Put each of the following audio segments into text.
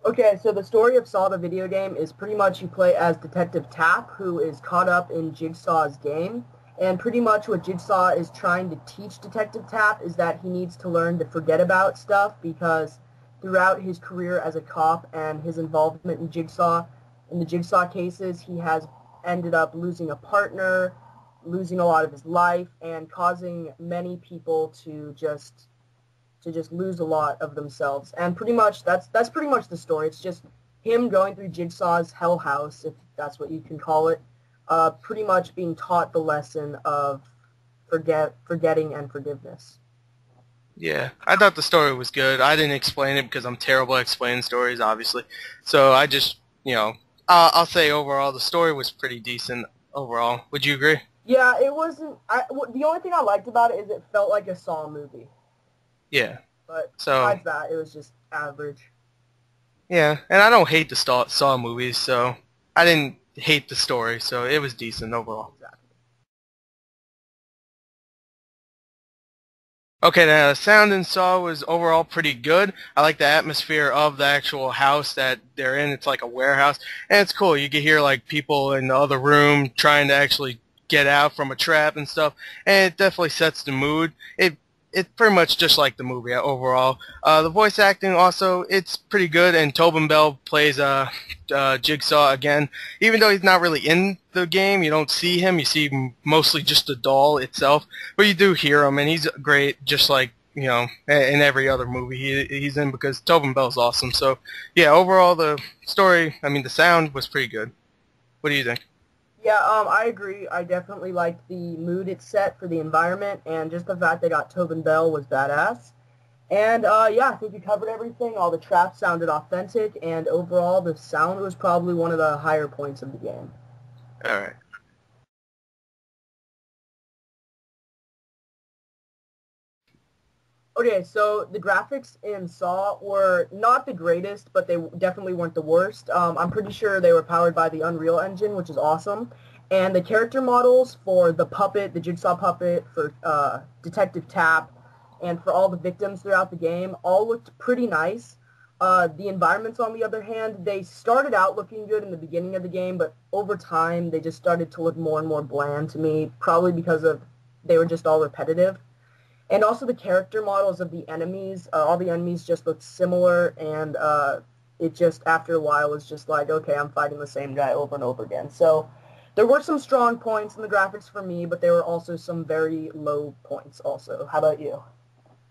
Okay, so the story of Saw the video game is pretty much you play as Detective Tapp, who is caught up in Jigsaw's game. And pretty much what Jigsaw is trying to teach Detective Tapp is that he needs to learn to forget about stuff because throughout his career as a cop and his involvement in the Jigsaw cases, he has ended up losing a partner, losing a lot of his life, and causing many people to just lose a lot of themselves. And pretty much that's pretty much the story. It's just him going through Jigsaw's hell house, if that's what you can call it, pretty much being taught the lesson of forgetting and forgiveness. Yeah, I thought the story was good. I didn't explain it because I'm terrible at explaining stories, obviously. So I just, I'll say overall the story was pretty decent overall. Would you agree? Yeah, it wasn't. The only thing I liked about it is it felt like a Saw movie, Yeah. but So besides that, it was just average. yeah, and I don't hate the Saw movies, so I didn't hate the story, so it was decent overall. Exactly. Okay, the sound in Saw was overall pretty good. I like the atmosphere of the actual house that they're in. It's like a warehouse, and it's cool. You can hear like people in the other room trying to actually get out from a trap and stuff, and it definitely sets the mood. It's pretty much just like the movie overall. The voice acting also it's pretty good, and Tobin Bell plays Jigsaw again. Even though he's not really in the game, you don't see him. You see mostly just the doll itself. But you do hear him, and he's great, just like in every other movie he's in because Tobin Bell's awesome. So yeah, overall the story, I mean the sound was pretty good. What do you think? Yeah, I agree. I definitely liked the mood it set for the environment, and just the fact they got Tobin Bell was badass. And yeah, I think you covered everything. All the traps sounded authentic, and overall, the sound was probably one of the higher points of the game. All right. Okay, so the graphics in Saw were not the greatest, but they definitely weren't the worst. I'm pretty sure they were powered by the Unreal Engine, which is awesome. And the character models for the puppet, the Jigsaw puppet, for Detective Tapp, and for all the victims throughout the game, all looked pretty nice. The environments, on the other hand, they started out looking good in the beginning of the game, but over time, they just started to look more and more bland to me, probably because of they were just all repetitive. And also the character models of the enemies, all the enemies just looked similar, and it just, after a while, was just like, okay, I'm fighting the same guy over and over again. So there were some strong points in the graphics for me, but there were also some very low points also. How about you?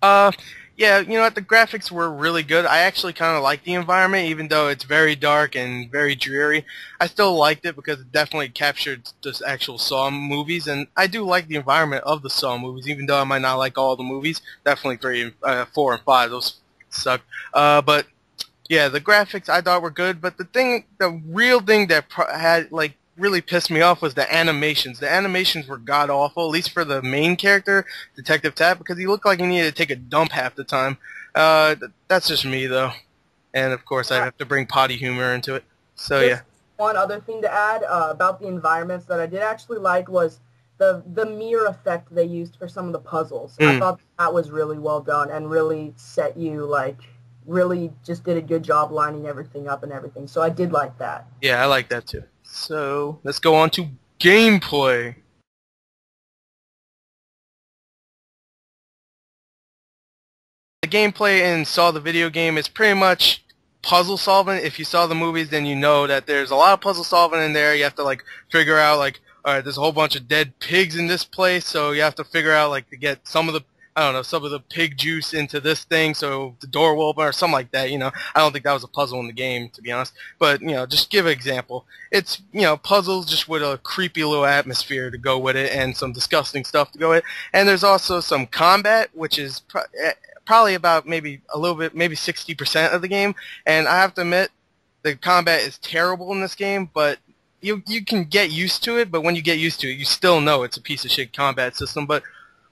Uh, yeah, you know what? The graphics were really good. I actually kind of like the environment, even though it's very dark and very dreary. I still liked it because it definitely captured the actual Saw movies, and I do like the environment of the Saw movies, even though I might not like all the movies. Definitely 4, and 5, those suck. But yeah, the graphics I thought were good, but the real thing that had like really pissed me off was the animations. The animations were god awful, at least for the main character, Detective Tapp, because he looked like he needed to take a dump half the time. That's just me though, and of course I Yeah, have to bring potty humor into it. So yeah. just one other thing to add about the environments that I did actually like was the mirror effect they used for some of the puzzles. I Mm, thought that was really well done and really set you like really just did a good job lining everything up and everything. So I did like that. yeah, I like that too. So let's go on to gameplay. The gameplay in Saw the video game is pretty much puzzle solving. If you saw the movies, then you know that there's a lot of puzzle solving in there. You have to like figure out like, all right, there's a whole bunch of dead pigs in this place, so you have to figure out like to get some of the I don't know some of the pig juice into this thing, so the door will open or something like that. I don't think that was a puzzle in the game to be honest, but just give an example. It's puzzles just with a creepy little atmosphere to go with it and some disgusting stuff to go with it. And there's also some combat, which is probably about maybe a little bit, maybe 60% of the game. And I have to admit, the combat is terrible in this game, but you can get used to it. But when you get used to it, you still know it's a piece of shit combat system. But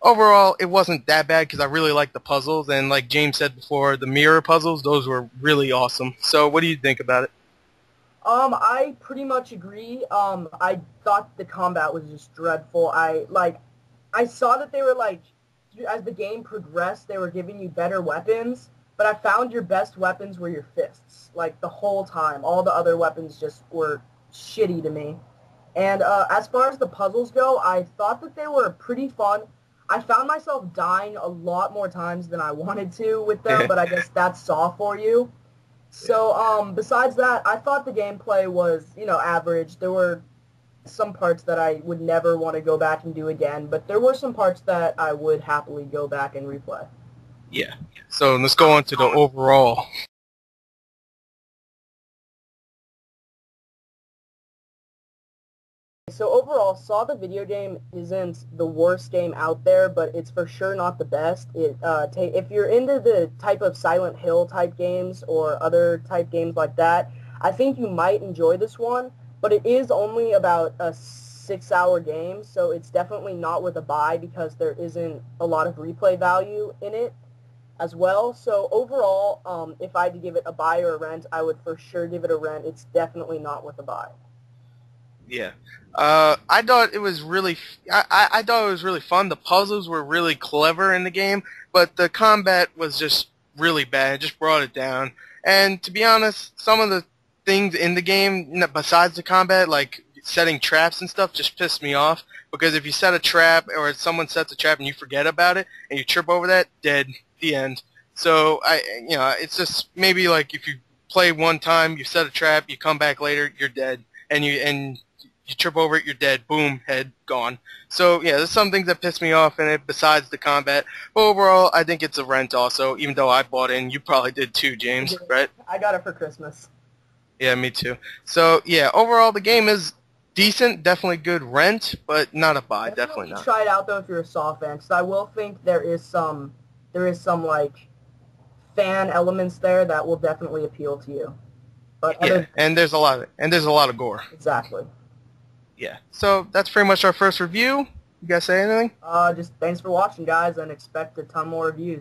overall, it wasn't that bad because I really liked the puzzles. And like James said before, the mirror puzzles, those were really awesome. So what do you think about it? I pretty much agree. I thought the combat was just dreadful. I saw that they were like, as the game progressed, they were giving you better weapons, but I found your best weapons were your fists, like the whole time. All the other weapons just were shitty to me. And as far as the puzzles go, I thought that they were pretty fun. I found myself dying a lot more times than I wanted to with them, but I guess that's Saw for you. So, besides that, I thought the gameplay was, average. There were some parts that I would never want to go back and do again, but there were some parts that I would happily go back and replay. Yeah. So let's go on to the overall. So overall, Saw the video game isn't the worst game out there, but it's for sure not the best. If you're into the type of Silent Hill type games or other type games like that, I think you might enjoy this one, but it is only about a 6-hour game, so it's definitely not worth a buy because there isn't a lot of replay value in it as well. So overall, if I had to give it a buy or a rent, I would for sure give it a rent. It's definitely not worth a buy. Yeah. I thought it was really, I thought it was really fun. The puzzles were really clever in the game, but the combat was just really bad. It just brought it down. And to be honest, some of the things in the game, besides the combat, like setting traps and stuff, just pissed me off. Because if you set a trap, or someone sets a trap and you forget about it, and you trip over that, dead, the end. So, it's just maybe like if you play one time, you set a trap, you come back later, you're dead. And you trip over it, you're dead. Boom, head gone. So yeah, there's some things that piss me off in it besides the combat. But overall, I think it's a rent also. Even though I bought in, you probably did too, James, right? I got it for Christmas. Yeah, me too. So yeah, overall the game is decent, definitely good rent, but not a buy, definitely not. Try it out though if you're a Saw fan, because I will think there is some like fan elements there that will definitely appeal to you. But yeah, and there's a lot of gore. Exactly. Yeah. So that's pretty much our first review. You guys say anything? Just thanks for watching, guys, and expect a ton more reviews.